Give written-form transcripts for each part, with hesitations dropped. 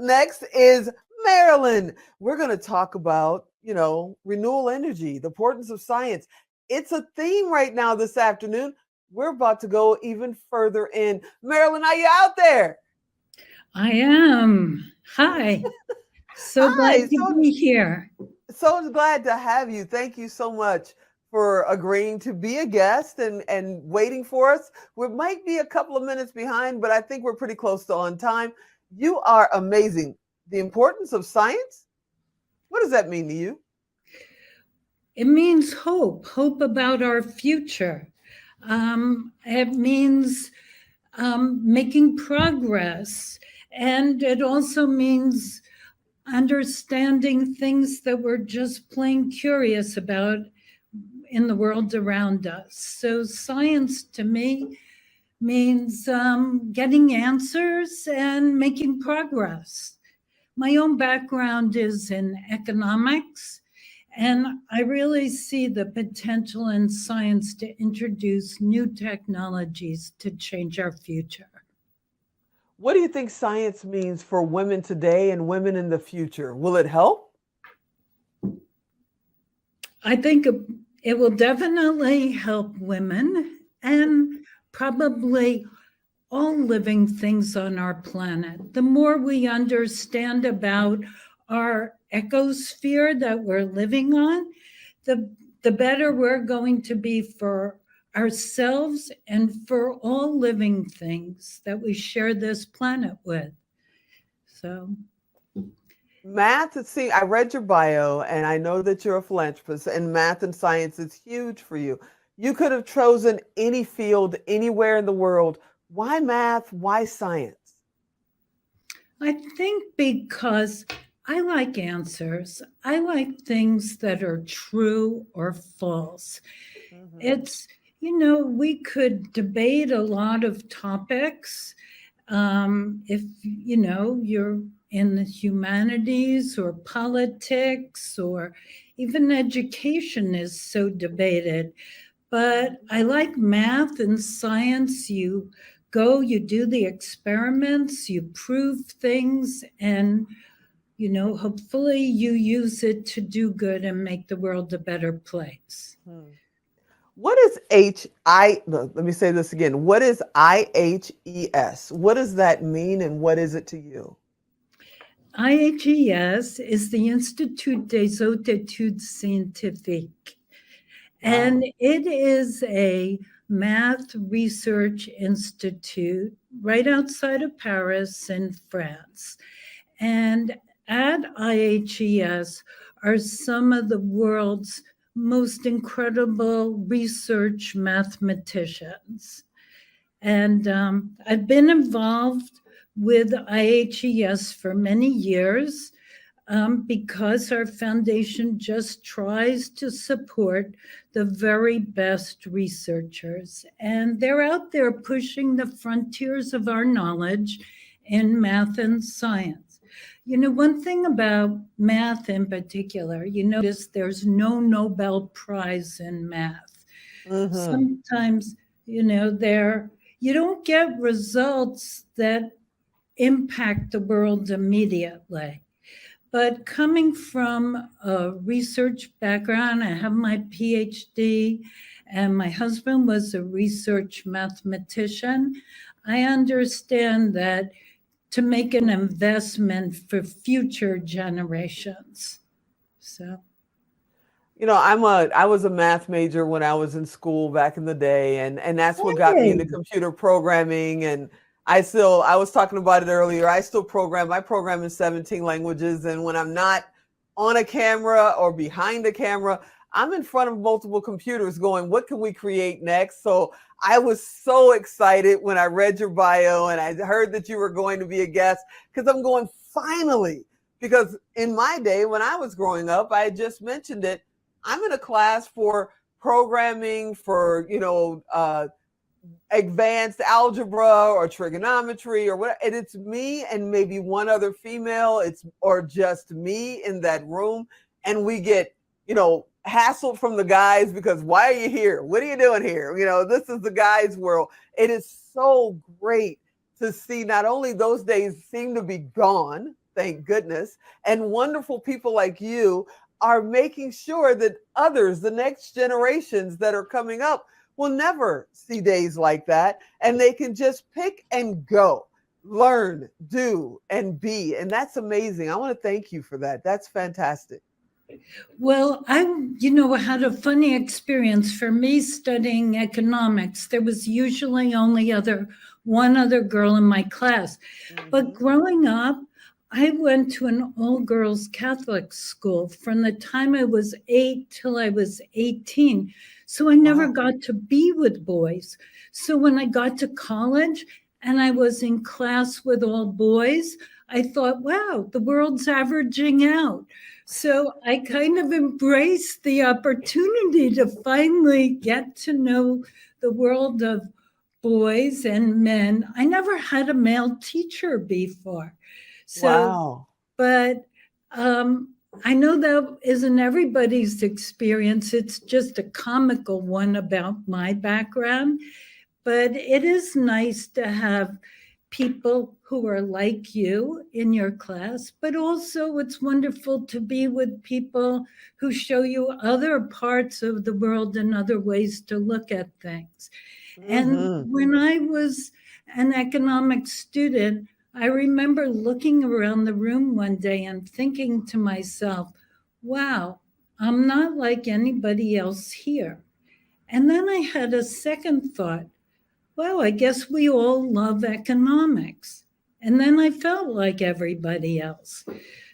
next is Marilyn. We're going to talk about, renewable energy, the importance of science. It's a theme right now this afternoon. We're about to go even further in. Marilyn, are you out there? I am. Hi. So glad Hi. to be here. So glad to have you. Thank you so much for agreeing to be a guest and waiting for us. We might be a couple of minutes behind, but I think we're pretty close to on time. You are amazing. The importance of science? What does that mean to you? It means hope about our future. It means making progress. And it also means understanding things that we're just plain curious about in the world around us. So, science to me means getting answers and making progress. My own background is in economics, and I really see the potential in science to introduce new technologies to change our future. What do you think science means for women today and women in the future? Will it help? I think it will definitely help women and probably all living things on our planet. The more we understand about our ecosphere that we're living on, the better we're going to be for ourselves and for all living things that we share this planet with. So, Math, see, I read your bio and I know that you're a philanthropist, and math and science is huge for you. You could have chosen any field anywhere in the world. Why math? Why science? I think because I like answers, I like things that are true or false. Hmm. It's, we could debate a lot of topics. If, you're in the humanities or politics or even education is so debated. But I like math and science. You go, you do the experiments, you prove things, and, hopefully you use it to do good and make the world a better place. Hmm. What is let me say this again. What is IHES? What does that mean and what is it to you? IHES is the Institut des Hautes Études Scientifiques, and Wow. it is a math research institute right outside of Paris in France. And at IHES are some of the world's most incredible research mathematicians. And I've been involved with IHES for many years because our foundation just tries to support the very best researchers. And they're out there pushing the frontiers of our knowledge in math and science. One thing about math in particular, you notice there's no Nobel Prize in math. Hmm. Sometimes, there you don't get results that impact the world immediately. But coming from a research background, I have my PhD, and my husband was a research mathematician. I understand that to make an investment for future generations. So, I was a math major when I was in school back in the day, and that's what got me into hey, computer programming. And I was talking about it earlier. I program in 17 languages, and when I'm not on a camera or behind a camera, I'm in front of multiple computers going, what can we create next? So I was so excited when I read your bio and I heard that you were going to be a guest, because I'm going, finally. Because in my day, when I was growing up, I had just mentioned it, I'm in a class for programming for, advanced algebra or trigonometry or what, and it's me and maybe one other female, or just me in that room, and we get, hassled from the guys because, why are you here? What are you doing here? This is the guys' world. It is so great to see not only those days seem to be gone, thank goodness. And wonderful people like you are making sure that others, the next generations that are coming up, will never see days like that. And they can just pick and go, learn, do, and be. And that's amazing. I want to thank you for that. That's fantastic. Well, had a funny experience for me studying economics. There was usually only one other girl in my class. But Mm-hmm. growing up, I went to an all girls Catholic school from the time I was 8 till I was 18. So I never Wow. got to be with boys. So when I got to college and I was in class with all boys, I thought, wow, the world's averaging out. So I kind of embraced the opportunity to finally get to know the world of boys and men. I never had a male teacher before. So, Wow. but I know that isn't everybody's experience. It's just a comical one about my background. But it is nice to have people who are like you in your class, but also it's wonderful to be with people who show you other parts of the world and other ways to look at things. And Mm-hmm. when I was an economics student, I remember looking around the room one day and thinking to myself, wow, I'm not like anybody else here. And then I had a second thought, well, I guess we all love economics. And then I felt like everybody else.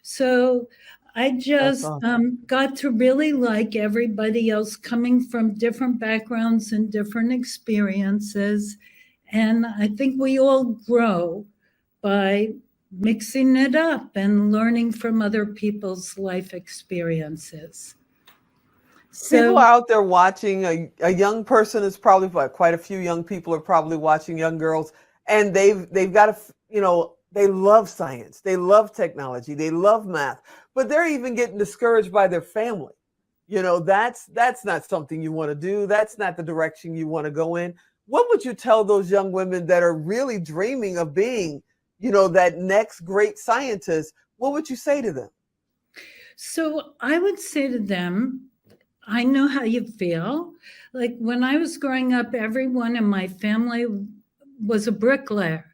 So I That's just awesome. got to really like everybody else coming from different backgrounds and different experiences. And I think we all grow by mixing it up and learning from other people's life experiences. People So are out there watching. A young person is probably, but quite a few young people are probably watching, young girls, and they've got to, they love science, they love technology, they love math, but they're even getting discouraged by their family. That's not something you want to do. That's not the direction you want to go in. What would you tell those young women that are really dreaming of being, that next great scientist? What would you say to them? so I would say to them, I know how you feel. Like when I was growing up, everyone in my family was a bricklayer.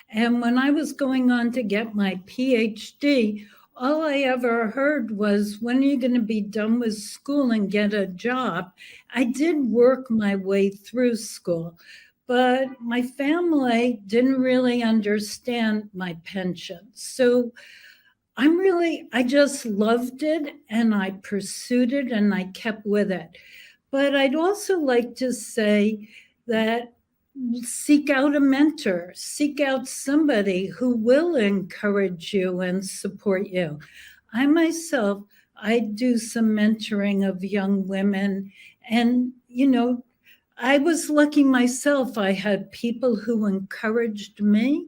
And when I was going on to get my PhD, all I ever heard was, when are you going to be done with school and get a job? I did work my way through school, but my family didn't really understand my pension. So I just loved it and I pursued it and I kept with it. But I'd also like to say that seek out a mentor, seek out somebody who will encourage you and support you. I myself, I do some mentoring of young women, and I was lucky myself. I had people who encouraged me.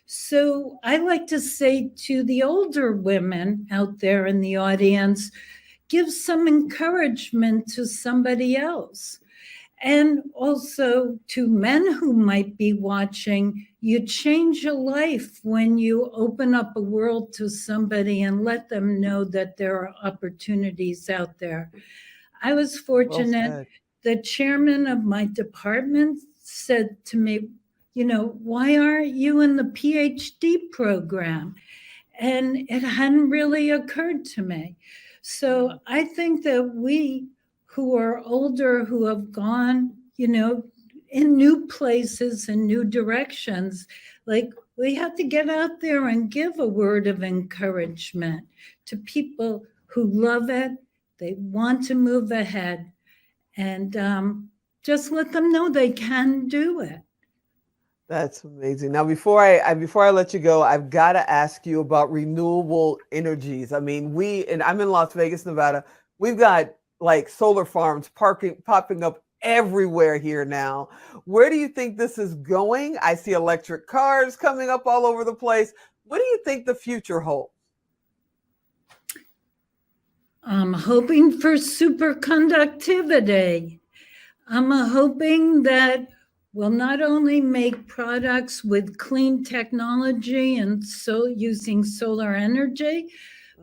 So I like to say to the older women out there in the audience, give some encouragement to somebody else. And also to men who might be watching, you change a life when you open up a world to somebody and let them know that there are opportunities out there. I was Well fortunate. said. The chairman of my department said to me, why aren't you in the PhD program? And it hadn't really occurred to me. So I think that we who are older, who have gone, in new places and new directions, like we have to get out there and give a word of encouragement to people who love it, they want to move ahead, and just let them know they can do it. That's amazing. Now, before I let you go, I've got to ask you about renewable energies. I mean, and I'm in Las Vegas, Nevada. We've got like solar farms popping up everywhere here now. Where do you think this is going? I see electric cars coming up all over the place. What do you think the future holds? I'm hoping for superconductivity. I'm hoping that will not only make products with clean technology and so using solar energy,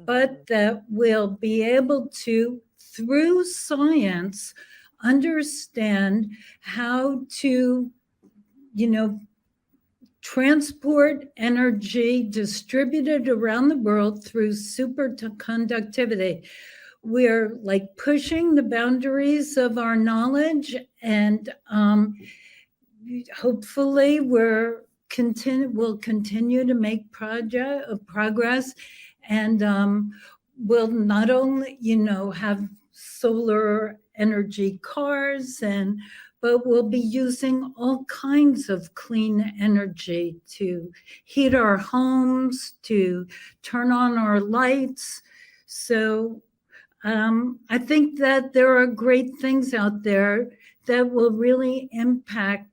but that will be able to, through science, understand how to, transport energy distributed around the world through superconductivity. We're like pushing the boundaries of our knowledge, and hopefully we'll continue to make progress, and we'll not only have solar energy cars, but we'll be using all kinds of clean energy to heat our homes, to turn on our lights. So I think that there are great things out there that will really impact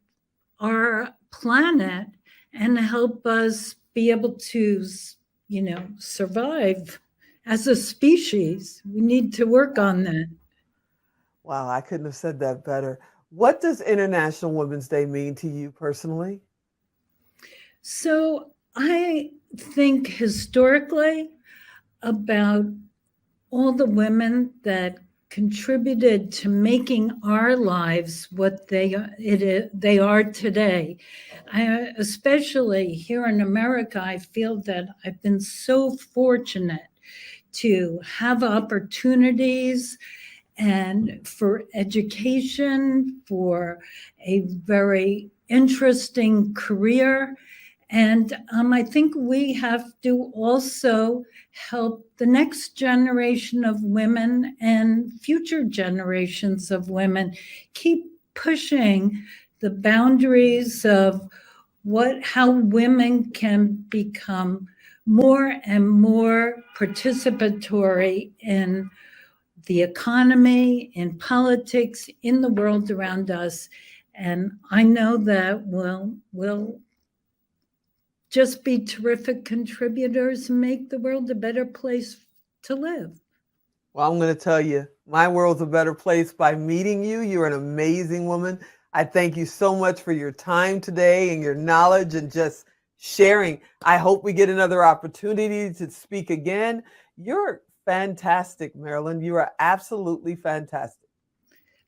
our planet and help us be able to, survive as a species. We need to work on that. Wow, I couldn't have said that better. What does International Women's Day mean to you personally? So I think historically about all the women that contributed to making our lives what they are today. Especially here in America, I feel that I've been so fortunate to have opportunities and for education, for a very interesting career. And I think we have to also help the next generation of women and future generations of women keep pushing the boundaries of how women can become more and more participatory in the economy, in politics, in the world around us. And I know that we'll just be terrific contributors and make the world a better place to live. Well, I'm going to tell you, my world's a better place by meeting you. You're an amazing woman. I thank you so much for your time today and your knowledge and just sharing. I hope we get another opportunity to speak again. You're fantastic, Marilyn. You are absolutely fantastic.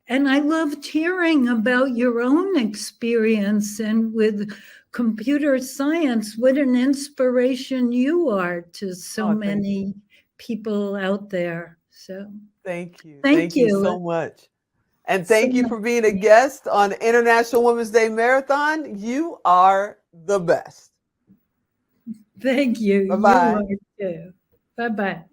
And I loved hearing about your own experience and with computer science. What an inspiration you are to so many people out there. So thank you. Thank you so much. And thank you for being a guest on International Women's Day Marathon. You are the best. Thank you. Bye-bye. You are too. Bye-bye.